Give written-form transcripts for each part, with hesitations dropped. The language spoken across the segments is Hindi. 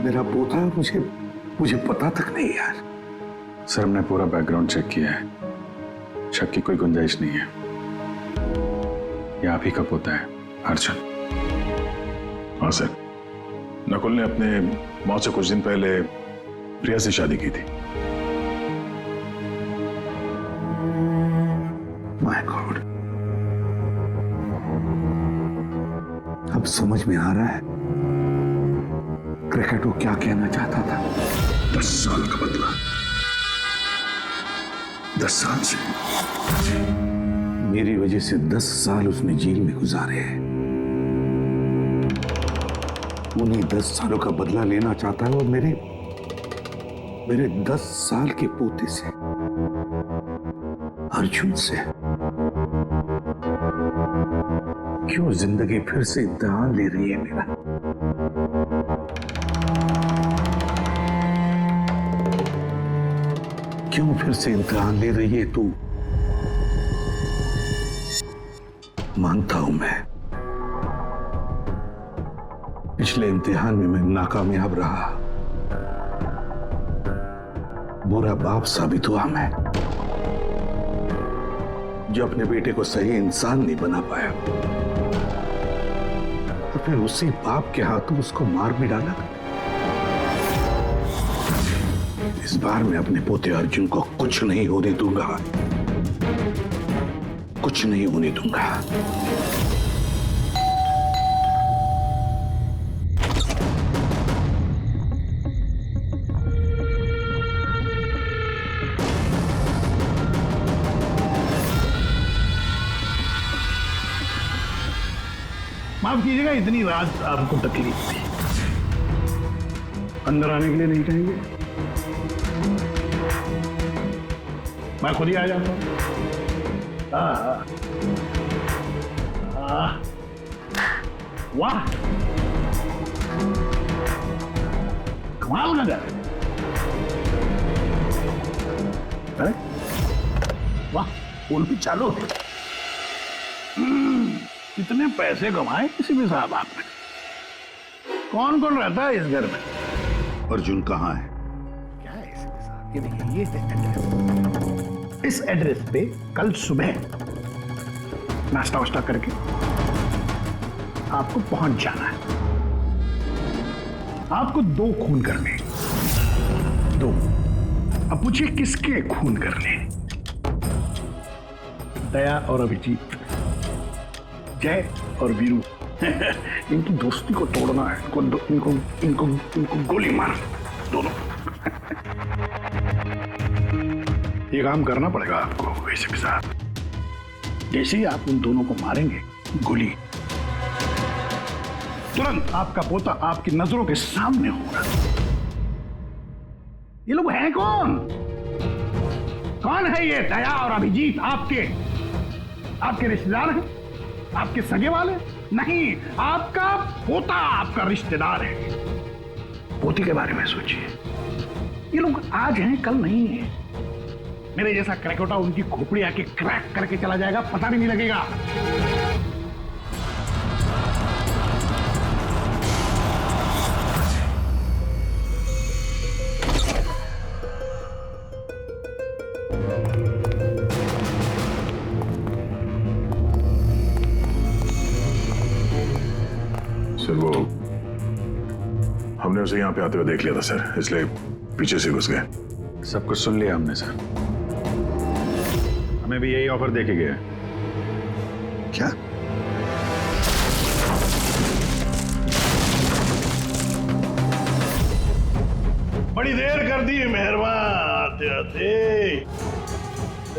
मेरा पोता है, मुझे मुझे पता तक नहीं यार। सर हमने पूरा बैकग्राउंड चेक किया है, शक की कोई गुंजाइश नहीं है। ये आप ही का पोता है अर्जुन। हाँ सर, नकुल ने अपने मौत से कुछ दिन पहले प्रिया से शादी की थी। माय गॉड, अब समझ में आ रहा है क्रिकेट वो क्या कहना चाहता था। 10 साल का बदला, 10 साल से। मेरी वजह से 10 साल उसने जेल में गुजारे हैं। उन्हीं 10 सालों का बदला लेना चाहता है और मेरे 10 साल के पोते से, अर्जुन से। क्यों जिंदगी फिर से इम्तिहान ले रही है मेरा? क्यों फिर से इम्तिहान ले रही है तू? मानता हूं मैं, पिछले इम्तिहान में मैं नाकामयाब रहा, बुरा बाप साबित हुआ मैं, जो अपने बेटे को सही इंसान नहीं बना पाया। और फिर उसी बाप के हाथों उसको मार भी डाला। इस बार मैं अपने पोते अर्जुन को कुछ नहीं होने दूंगा, कुछ नहीं होने दूंगा। माफ कीजिएगा, इतनी रात आपको तकलीफ थी। अंदर आने के लिए नहीं कहेंगे? मैं खुद ही आ जाता हूँ। वाह, कमाल नजर। अरे वाह, पुल भी चालू है। कितने पैसे कमाए किसी भी साहब आपने? कौन कौन रहता है इस घर में? अर्जुन कहाँ है? क्या है इसके साथ? ये देखिए, ये है एड्रेस। इस एड्रेस पे कल सुबह नाश्ता वाश्ता करके आपको पहुंच जाना है। आपको 2 खून करने, 2। अब पूछिए किसके खून करने? दया और अभिजीत, जय और वीरू। इनकी दोस्ती को तोड़ना है। इनको गोली मार, दोनों। ये काम करना पड़ेगा आपको वैसे के साथ। जैसे ही आप उन दोनों को मारेंगे गोली, तुरंत आपका पोता आपकी नजरों के सामने होगा। ये लोग हैं कौन? कौन है ये दया और अभिजीत? आपके रिश्तेदार हैं? आपके सगे वाले? नहीं, आपका पोता आपका रिश्तेदार है। पोती के बारे में सोचिए। ये लोग आज हैं, कल नहीं है। मेरे जैसा क्रैकोटा उनकी खोपड़ी आके क्रैक करके चला जाएगा, पता भी नहीं लगेगा। सर वो हमने उसे यहाँ पे आते हुए देख लिया था सर, इसलिए पीछे से घुस गए। सब कुछ सुन लिया हमने सर। हमें भी यही ऑफर देके गया। क्या? बड़ी देर कर दी मेहरबान, आते आते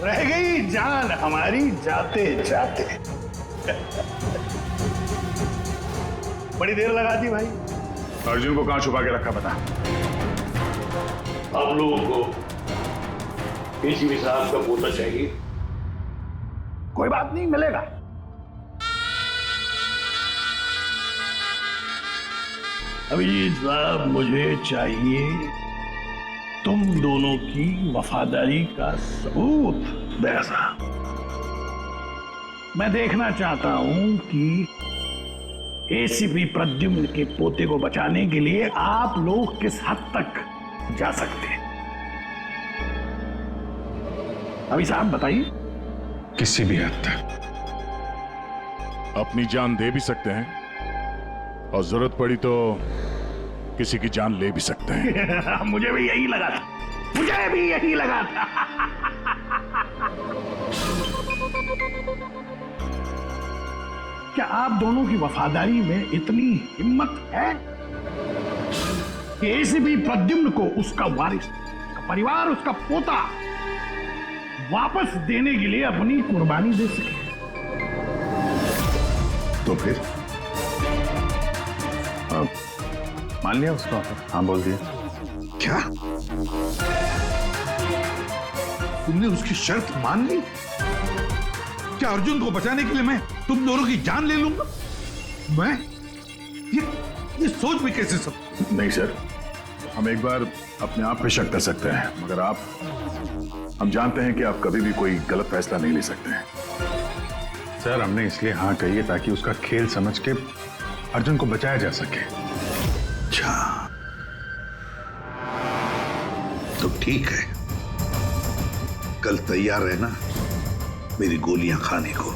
रह गई जान हमारी जाते जाते। बड़ी देर लगा दी भाई। अर्जुन को कहाँ छुपा के रखा पता? आप लोगों को एसीपी साहब का पोता चाहिए? कोई बात नहीं, मिलेगा। अभिजीत साहब, मुझे चाहिए तुम दोनों की वफादारी का सबूत। दया साहब, मैं देखना चाहता हूं कि एसीपी प्रद्युम्न के पोते को बचाने के लिए आप लोग किस हद तक जा सकते हैं? अभी साहब बताइए। किसी भी हद तक। अपनी जान दे भी सकते हैं और जरूरत पड़ी तो किसी की जान ले भी सकते हैं। मुझे भी यही लगा था, मुझे भी यही लगा था। क्या आप दोनों की वफादारी में इतनी हिम्मत है कि एसीपी प्रद्युम्न को उसका वारिस, उसका परिवार, उसका पोता वापस देने के लिए अपनी कुर्बानी दे सके? तो फिर मान लिया उसको? हाँ बोल दिया। क्या तुमने उसकी शर्त मान ली? क्या अर्जुन को बचाने के लिए मैं तुम दोनों की जान ले लूंगा? मैं ये सोच भी कैसे सकता? नहीं सर, हम एक बार अपने आप पे शक कर सकते हैं, मगर हम जानते हैं कि आप कभी भी कोई गलत फैसला नहीं ले सकते हैं। सर हमने इसलिए हाँ कही है ताकि उसका खेल समझ के अर्जुन को बचाया जा सके। अच्छा तो ठीक है, कल तैयार रहना मेरी गोलियां खाने को।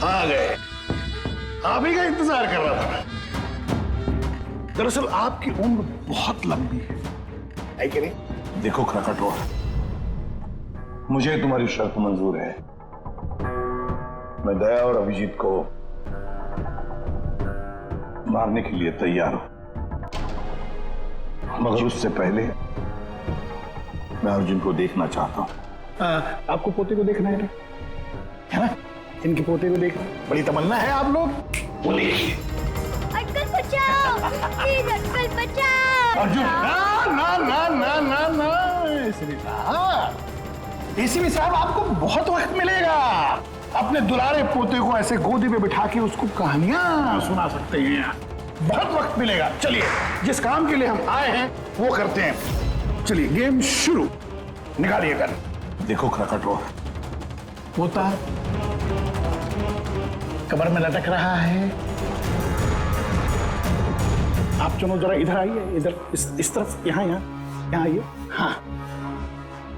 आ गए, आप ही का इंतजार कर रहा था मैं। दरअसल आपकी उम्र बहुत लंबी है कि नहीं? देखो खरकटो, मुझे तुम्हारी शर्त मंजूर है। मैं दया और अभिजीत को मारने के लिए तैयार हूं, मगर उससे पहले मैं अर्जुन को देखना चाहता हूं। आपको पोते को देखना है ना? इनके पोते को देखना बड़ी तमन्ना है आप लोग। बोलिए। अंकल बचाओ, प्लीज अंकल बचाओ। अर्जुन, ना ना ना ना ना ना, एसीपी साहब आपको बहुत वक्त मिलेगा। अपने दुलारे पोते को ऐसे गोदी में बिठा के उसको कहानियां सुना सकते हैं। बहुत वक्त मिलेगा। चलिए, जिस काम के लिए हम आए हैं वो करते हैं। चलिए गेम शुरू। निकालिए गन। देखो खरकटो, पोता कमर में लटक रहा है। आप दोनों जरा इधर आइए, इधर इस तरफ, यहाँ आइए। हाँ,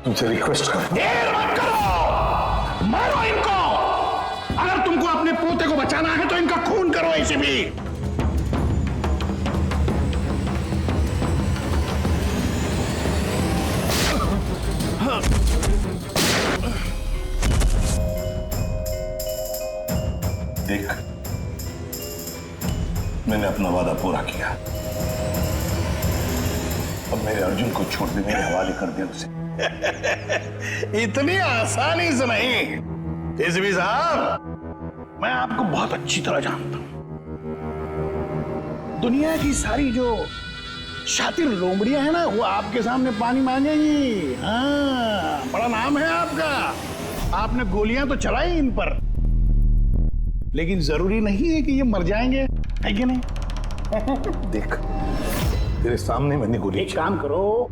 तुमसे रिक्वेस्ट कर, देर मत करो, मारो इनको। अगर तुमको अपने पोते को बचाना है तो इनका खून करो। ऐसे भी देख, मैंने अपना वादा पूरा किया। अब मेरे अर्जुन को छोड़ दे, मेरे हवाले कर दे उसे। इतनी आसानी से नहीं एसीपी साहब, मैं आपको बहुत अच्छी तरह जानता हूं। दुनिया की सारी जो शातिर लोमड़ियां हैं ना, वो आपके सामने पानी मांगेंगी। हाँ, बड़ा नाम है आपका। आपने गोलियां तो चलाई इन पर, लेकिन जरूरी नहीं है कि ये मर जाएंगे, है कि नहीं? देख, तेरे सामने मैंने गोली एक काम करो,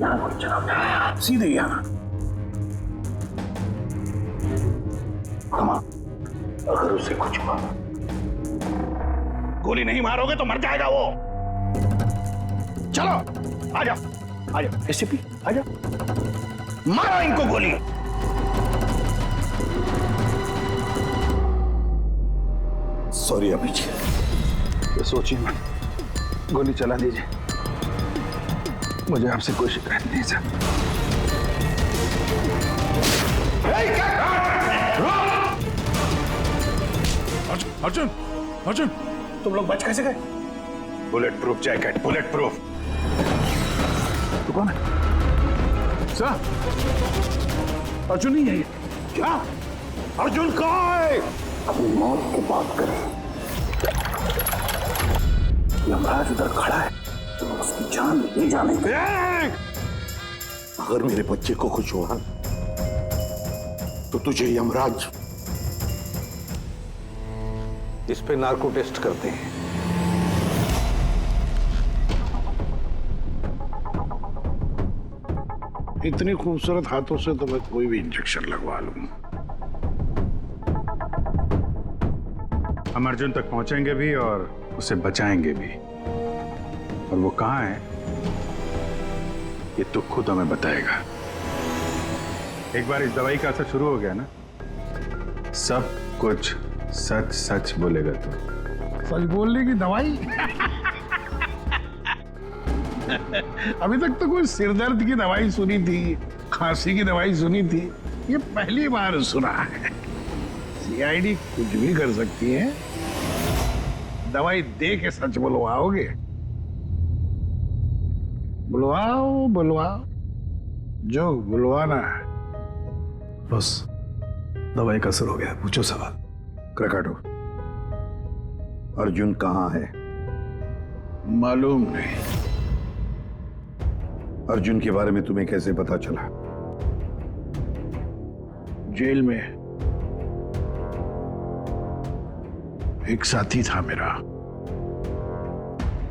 यहां गोली चलाओ, सीधे यहां। कमा, अगर उसे कुछ हुआ, गोली नहीं मारोगे तो मर जाएगा वो। चलो आ जाओ एसीपी, आ जाओ, मारो इनको गोली। सॉरी अभिजीत, तो सोचिए मत, गोली चला दीजिए। मुझे आपसे कोई शिकायत नहीं सर। अर्जुन, अर्जुन, तुम लोग बच कैसे गए? Bullet proof jacket, bullet proof. तू कौन है? सर, अर्जुन नहीं है ये। क्या? अर्जुन कहाँ है? अपनी मौत की बात करें। यमराज उधर खड़ा है, तो उसकी जान ले जाने अगर मेरे बच्चे को कुछ हुआ तो तुझे यमराज इस पे नार्को टेस्ट करते हैं। इतनी खूबसूरत हाथों से तो मैं कोई भी इंजेक्शन लगवा लूंगा। हम अर्जुन तक पहुंचेंगे भी और उसे बचाएंगे भी। और वो कहाँ है ये तो खुद हमें बताएगा। एक बार इस दवाई का असर शुरू हो गया ना, सब कुछ सच सच बोलेगा तू। सच बोलने की दवाई? अभी तक तो कोई सिरदर्द की दवाई सुनी थी, खांसी की दवाई सुनी थी, ये पहली बार सुना है। सीआईडी कुछ भी कर सकती है। दवाई दे के सच बुलवाओगे? बुलवाओ बुलवाओ, जो बुलवाना है। बस दवाई का असर हो गया, पूछो सवाल। क्रकाटो, अर्जुन कहाँ है? मालूम नहीं। अर्जुन के बारे में तुम्हें कैसे पता चला? जेल में एक साथी था मेरा,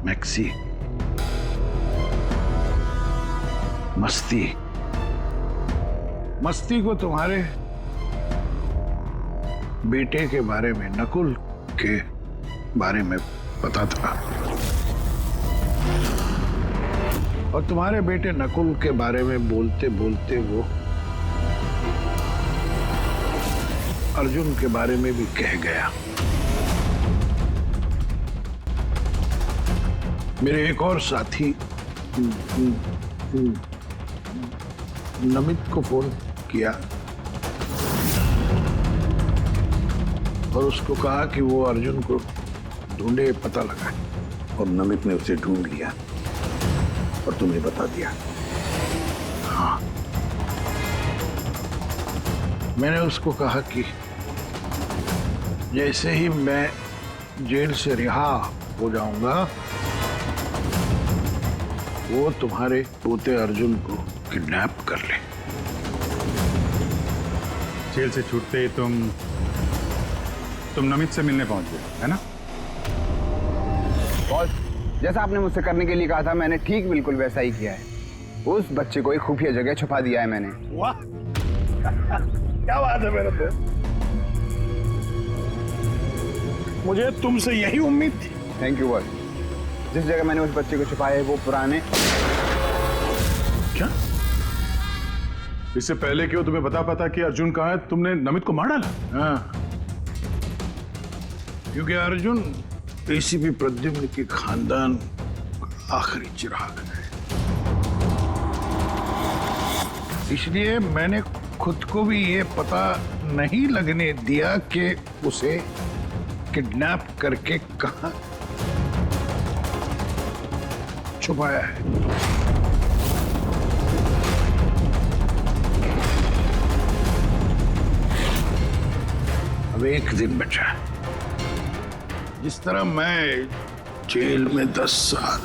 मैक्सी। मस्ती को तुम्हारे बेटे के बारे में, नकुल के बारे में पता था, और तुम्हारे बेटे नकुल के बारे में बोलते बोलते वो अर्जुन के बारे में भी कह गया। मेरे एक और साथी नमित को फोन किया और उसको कहा कि वो अर्जुन को ढूंढे, पता लगाए। और नमित ने उसे ढूंढ लिया और तुम्हें बता दिया? हाँ, मैंने उसको कहा कि जैसे ही मैं जेल से रिहा हो जाऊंगा वो तुम्हारे पोते अर्जुन को किडनैप कर ले। जेल से छूटते ही तुम नमित से मिलने पहुंच गए, है ना? बॉस, जैसा आपने मुझसे करने के लिए कहा था, मैंने ठीक बिल्कुल वैसा ही किया है। उस बच्चे को एक खुफिया जगह छुपा दिया है मैंने। वाह, क्या बात है मेरे दोस्त। मुझे तुमसे यही उम्मीद थी। Thank you boss. जिस जगह मैंने उस बच्चे को छुपाया है वो पुराने। क्या? इससे पहले क्यों तुम्हें पता कि अर्जुन कहाँ है, तुमने नमित को मार डाला? हाँ, क्योंकि अर्जुन एसीपी प्रद्युम्न के खानदान आखिरी चिराग है, इसलिए मैंने खुद को भी ये पता नहीं लगने दिया कि उसे किडनैप करके कहां छुपाया है। अब एक दिन बचा है। जिस तरह मैं जेल में 10 साल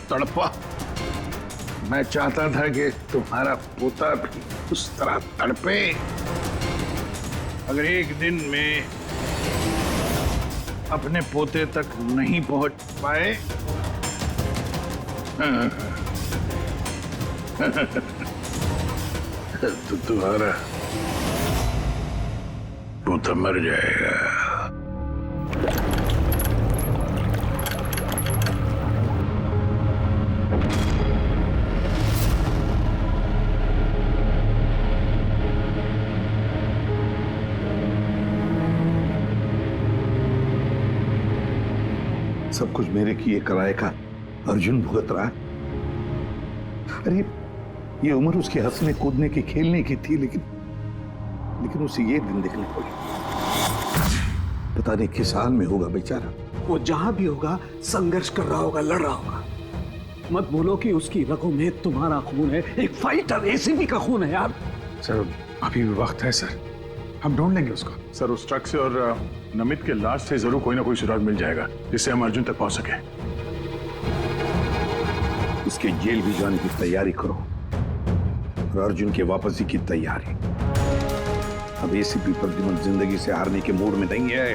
तड़पा, मैं चाहता था कि तुम्हारा पोता भी उस तरह तड़पे। अगर एक दिन में अपने पोते तक नहीं पहुंच पाए तो तुम्हारा पोता मर जाएगा। सब कुछ मेरे किए कराए का अर्जुन भुगत रहा है। अरे ये उम्र उसके हंसने कूदने की, खेलने की थी, लेकिन उसे ये दिन देखने पड़े। पता नहीं किस हाल में होगा बेचारा। वो जहां भी होगा संघर्ष कर रहा होगा, लड़ रहा होगा। मत बोलो कि उसकी रगों में तुम्हारा खून है। एक फाइटर एसीपी का खून है यार। सर अभी भी वक्त है सर, हम ढूंढ लेंगे उसको। सर उस ट्रक से और नमित के लाश से जरूर कोई ना कोई सुराग मिल जाएगा जिससे हम अर्जुन तक पहुंच सके। उसके जेल भी जाने की तैयारी करो। और अर्जुन की वापसी की तैयारी। अब एसीपी प्रद्युमन जिंदगी से हारने के मूड में नहीं है।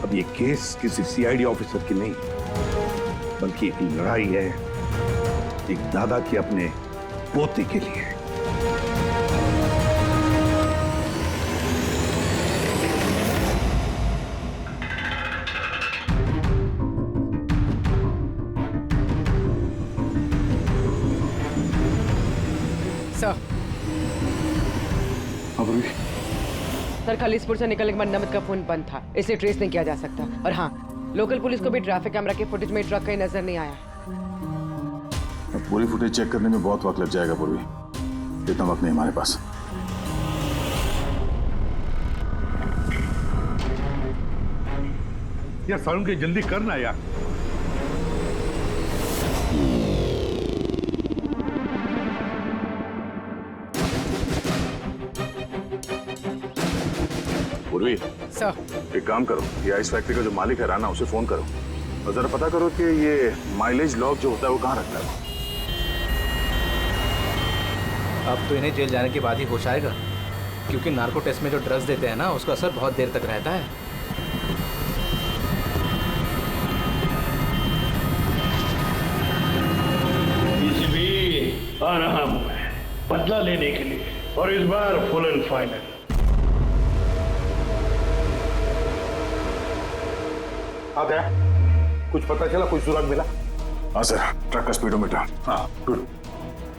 अब ये केस किसी सीआईडी ऑफिसर की नहीं, बल्कि एक लड़ाई है एक दादा के अपने पोते के लिए। सर खलीसपुर से निकलने के बाद नमित का फोन बंद था, इसलिए ट्रेस नहीं किया जा सकता। और हाँ, लोकल पुलिस को भी ट्रैफिक कैमरा के फुटेज में ट्रक कहीं नजर नहीं आया। अब पूरी फुटेज चेक करने में बहुत वक्त लग जाएगा पूर्वी, इतना वक्त नहीं हमारे पास। यार सारुण के जल्दी करना यार। पूर्वी, सर एक काम करो, ये आइस फैक्ट्री का जो मालिक है राना, उसे फोन करो और जरा पता करो कि ये माइलेज लॉग जो होता है वो कहाँ रखता है। अब तो इन्हें जेल जाने के बाद ही होश आएगा, क्योंकि नार्को टेस्ट में जो ड्रग्स देते हैं ना, उसका असर बहुत देर तक रहता है। आ रहा हूं मैं बदला लेने के लिए, और इस बार फुल एंड फाइनल। कुछ पता चला, कुछ सुराग मिला? हाँ सर, ट्रक का स्पीडोमीटर। हाँ गुड।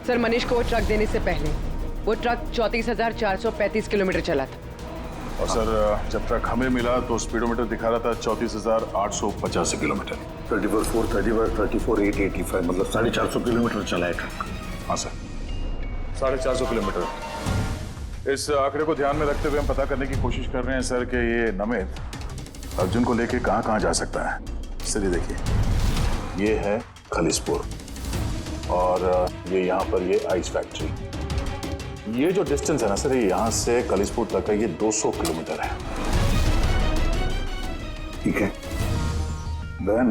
सर मनीष को वो ट्रक देने से पहले वो ट्रक 34,435 किलोमीटर चला था। और सर जब ट्रक हमें मिला तो स्पीडोमीटर दिखा रहा था 34,885 किलोमीटर। 34,885 मतलब 450 किलोमीटर चला है ट्रक। हाँ सर, 450 किलोमीटर। इस आंकड़े को ध्यान में रखते हुए हम पता करने की कोशिश कर रहे हैं सर कि ये नमित अर्जुन को लेके कहाँ कहाँ जा सकता है। सर ये देखिए, ये है खलीसपुर और ये यहाँ पर ये आइस फैक्ट्री। ये जो डिस्टेंस है ना सर, ये यहाँ से खलीसपुर तक का ये 200 किलोमीटर है। ठीक है,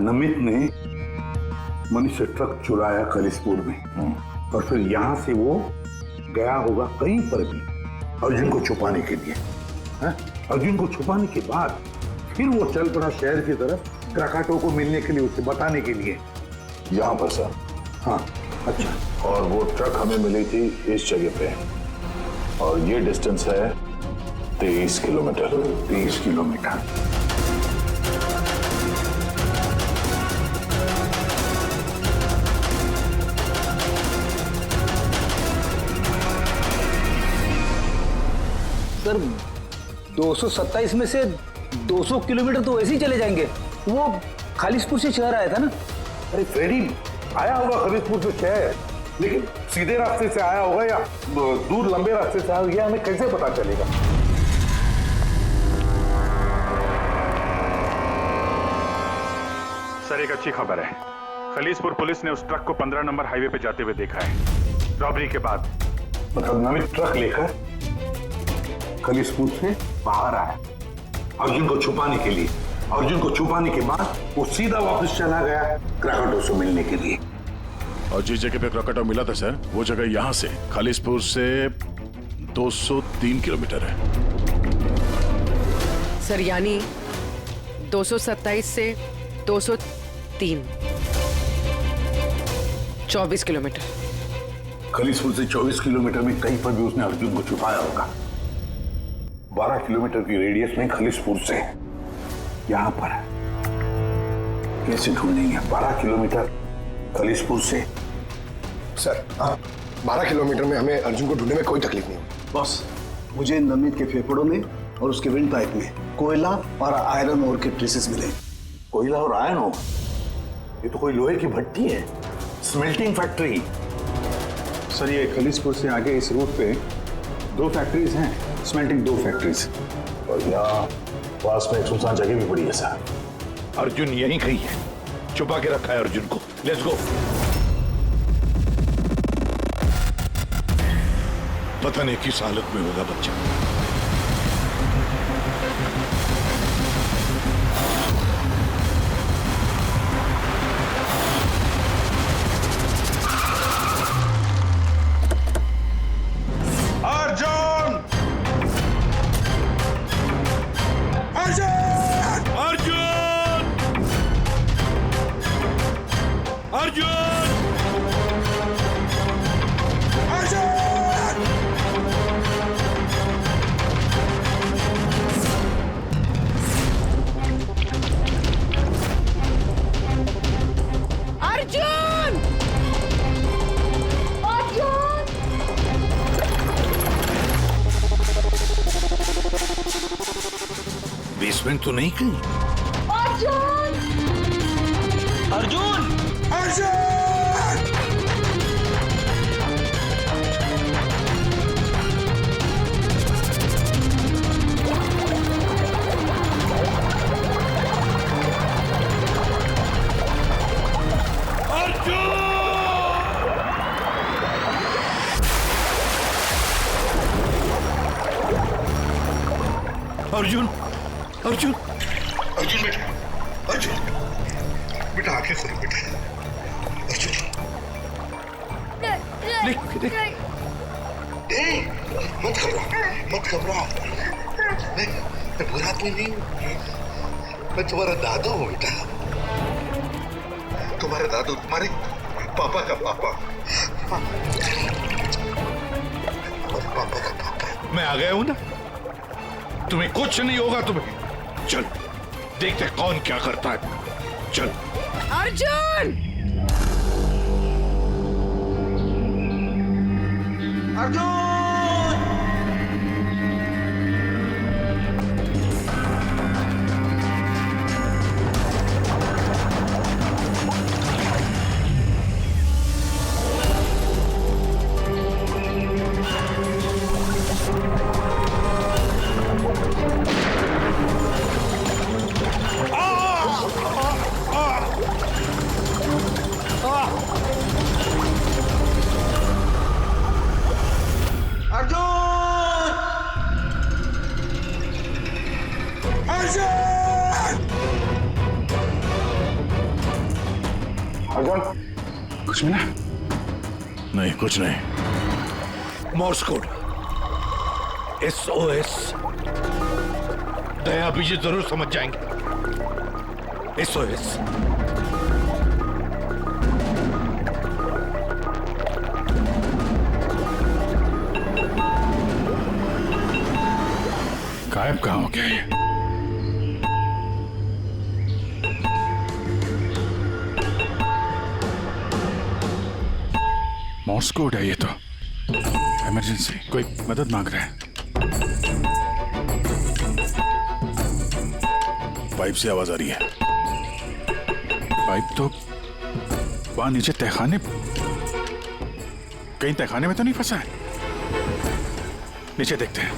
नमित ने मनीष से ट्रक चुराया खलीसपुर में और फिर यहां से वो गया होगा कहीं पर भी अर्जुन को छुपाने के लिए। अर्जुन को छुपाने के बाद फिर वो चल पड़ा शहर की तरफ क्राकाटो को मिलने के लिए, उसे बताने के लिए। यहाँ पर सर? हाँ। अच्छा। और वो ट्रक हमें मिली थी इस जगह पे और ये डिस्टेंस है 23 किलोमीटर। 23 किलोमीटर। सर 227 में से 200 किलोमीटर तो ऐसे ही चले जाएंगे। वो खालिसपुर से शहर आया था ना। अरे फ्रेडी, आया होगा खालिसपुर से शहर, लेकिन सीधे रास्ते से आया होगा या दूर लंबे रास्ते से आया होगा, हमें कैसे पता चलेगा? सर एक अच्छी खबर है, खलीसपुर पुलिस ने उस ट्रक को 15 नंबर हाईवे पे जाते हुए देखा है रॉबरी के बाद। मतलब नमित ट्रक लेकर खलीसपुर से बाहर आया अर्जुन को छुपाने के लिए। अर्जुन को छुपाने के बाद वो सीधा वापस चला गया क्राकाटो से मिलने के लिए। और जिस जगह पे क्राकाटो मिला था सर, वो जगह यहाँ से खालिसपुर से 203 किलोमीटर है। सर यानी 227 से 203, 24 किलोमीटर। खलीसपुर से 24 किलोमीटर में कहीं पर भी उसने अर्जुन को छुपाया होगा। 12 किलोमीटर की रेडियस में खलीसपुर से यहां पर कैसे ढूंढेंगे? 12 किलोमीटर खलीसपुर से। सर 12 किलोमीटर में हमें अर्जुन को ढूंढने में कोई तकलीफ नहीं होगी। बस मुझे नमित के फेफड़ों में और उसके विंड पाइप में कोयला और आयरन ओर के ट्रेसेस मिले। कोयला और आयरन ओर? ये तो कोई लोहे की भट्टी है, स्मेल्टिंग फैक्ट्री। सर ये खलीसपुर से आगे इस रूट पे 2 फैक्ट्रीज हैं, स्मेल्टिंग 2 फैक्ट्रीज। और यहाँ पास में एक सुनसान जगह भी पड़ी है सर। अर्जुन यहीं कहीं है, छुपा के रखा है अर्जुन को। Let's go. पता नहीं किस हालत में होगा बच्चा। एडवर्टाइजमेंट तो नहीं की? अर्जुन! अर्जुन, अर्जुन, अर्जुन बेटा, अर्जुन, बेटा आंखें खोलो बेटा, अर्जुन, नहीं, मत घबराओ, मैं बुरा आदमी नहीं हूँ, मैं तुम्हारा दादू हूँ बेटा, तुम्हारे दादू, तुम्हारे पापा का पापा, पापा का पापा। मैं आ गया हूँ ना, तुम्हें कुछ नहीं होगा तुम्हें। चल देखते कौन क्या करता है। चल अर्जुन! कुछ मिला? नहीं, कुछ नहीं। Morse code SOS। दया बीजी जरूर समझ जाएंगे। SOS। गायब कहाँ हो गया ये? मॉर्स कोड है ये तो। इमरजेंसी, कोई मदद मांग रहा है। पाइप से आवाज आ रही है। पाइप तो वहां नीचे तहखाने, कहीं तहखाने में तो नहीं फंसा है? नीचे देखते हैं।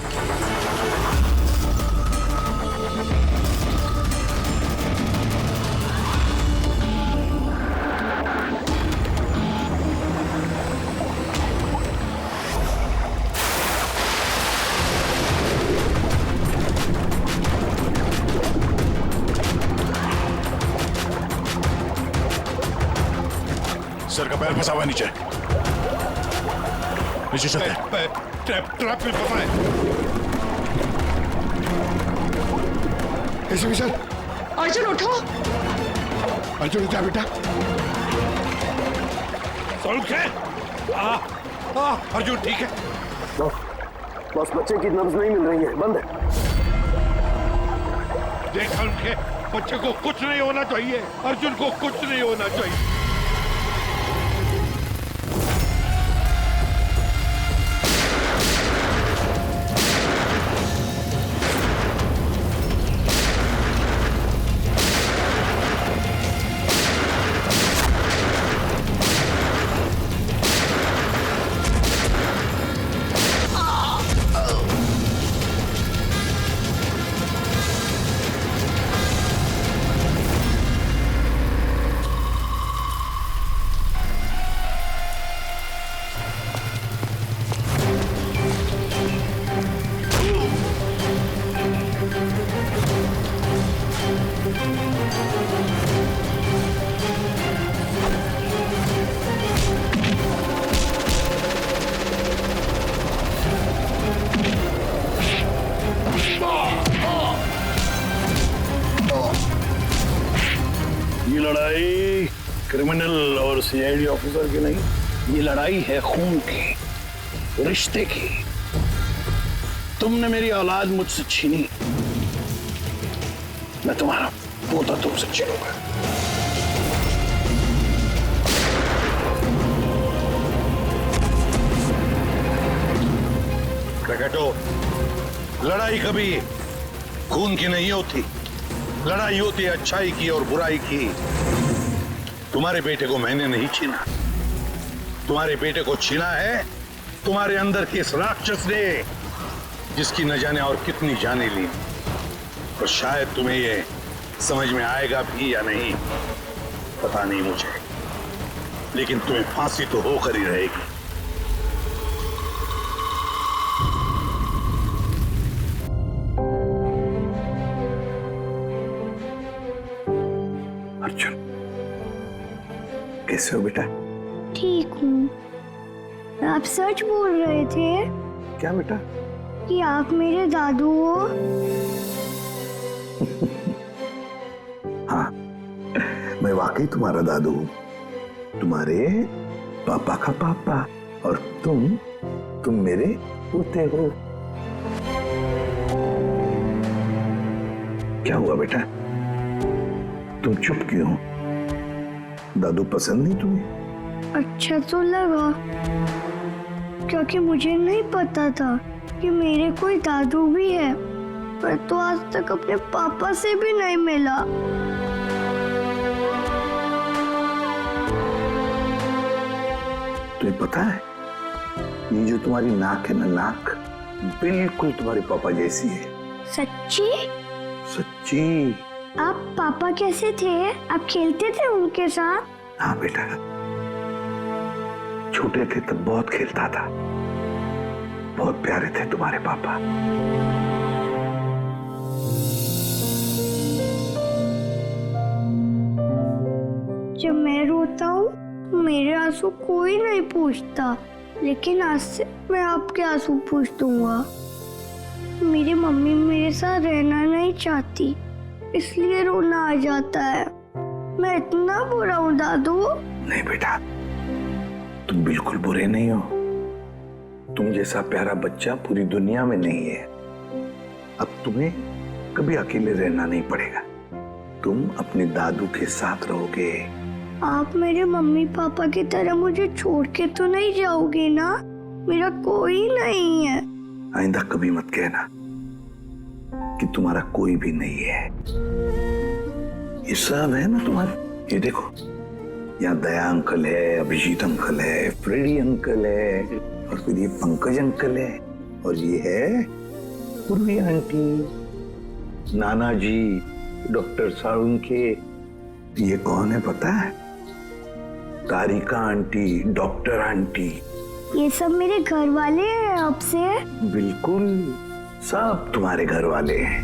सर का पैर फंसा हुआ नीचे। नीचे चलते हैं। ट्रैप में फंसा है। ऐसे सर। अर्जुन उठो। अर्जुन उठा बेटा। अर्जुन ठीक है? बस बच्चे की नब्ज नहीं मिल रही है, बंद है। देखा उनके बच्चे को कुछ नहीं होना चाहिए, अर्जुन को कुछ नहीं होना चाहिए। ये लड़ाई क्रिमिनल और CID ऑफिसर की नहीं, ये लड़ाई है खून की, रिश्ते की। तुमने मेरी औलाद मुझसे छीनी, मैं तुम्हारा पोता तुमसे छीनूंगा। लड़ाई कभी खून की नहीं होती, लड़ाई होती है अच्छाई की और बुराई की। तुम्हारे बेटे को मैंने नहीं छीना, तुम्हारे बेटे को छीना है तुम्हारे अंदर के इस राक्षस ने, जिसकी न जाने और कितनी जाने ली। और शायद तुम्हें ये समझ में आएगा भी या नहीं पता नहीं मुझे, लेकिन तुम्हें फांसी तो होकर ही रहेगी। अर्जुन, कैसे हो बेटा? ठीक हूँ। आप सच बोल रहे थे क्या बेटा? कि आप मेरे दादू हो? हाँ, मैं वाकई तुम्हारा दादू हूँ, तुम्हारे पापा का पापा, और तुम मेरे पोते हो। क्या हुआ बेटा, तुम चुप क्यों? दादू पसंद नहीं तुम्हें? अच्छा तो लगा, क्योंकि मुझे नहीं पता था कि मेरे कोई दादू भी है। पर तो आज तक अपने पापा से भी नहीं मिला। तुम्हें पता है, ये जो तुम्हारी नाक है ना, नाक बिल्कुल तुम्हारे पापा जैसी है। सच्ची? सच्ची। आप पापा कैसे थे? आप खेलते थे उनके साथ? हाँ बेटा, छोटे थे तब बहुत खेलता था, बहुत प्यारे थे तुम्हारे पापा। जब मैं रोता हूँ तो मेरे आंसू कोई नहीं पूछता, लेकिन आज से मैं आपके आंसू पूछ दूंगा। मेरी मम्मी मेरे साथ रहना नहीं चाहती, इसलिए रोना आ जाता है। मैं इतना बुरा हूँ दादू? नहीं बेटा, तुम बिल्कुल बुरे नहीं हो। तुम जैसा प्यारा बच्चा पूरी दुनिया में नहीं है। अब तुम्हें कभी अकेले रहना नहीं पड़ेगा, तुम अपने दादू के साथ रहोगे। आप मेरे मम्मी पापा की तरह मुझे छोड़ के तो नहीं जाओगे ना? मेरा कोई नहीं है। आइंदा कभी मत कहना कि तुम्हारा कोई भी नहीं है। ये सब है ना तुम्हारे। ये देखो, यहाँ दया अंकल है, अभिजीत अंकल है, फ्रेडी अंकल है, और फिर ये पंकज अंकल है, और ये है पूर्वी आंटी, नाना जी, डॉक्टर साळुंखे। ये कौन है पता है? तारिका आंटी, डॉक्टर आंटी। ये सब मेरे घर वाले हैं आपसे? बिल्कुल, सब तुम्हारे घर वाले हैं।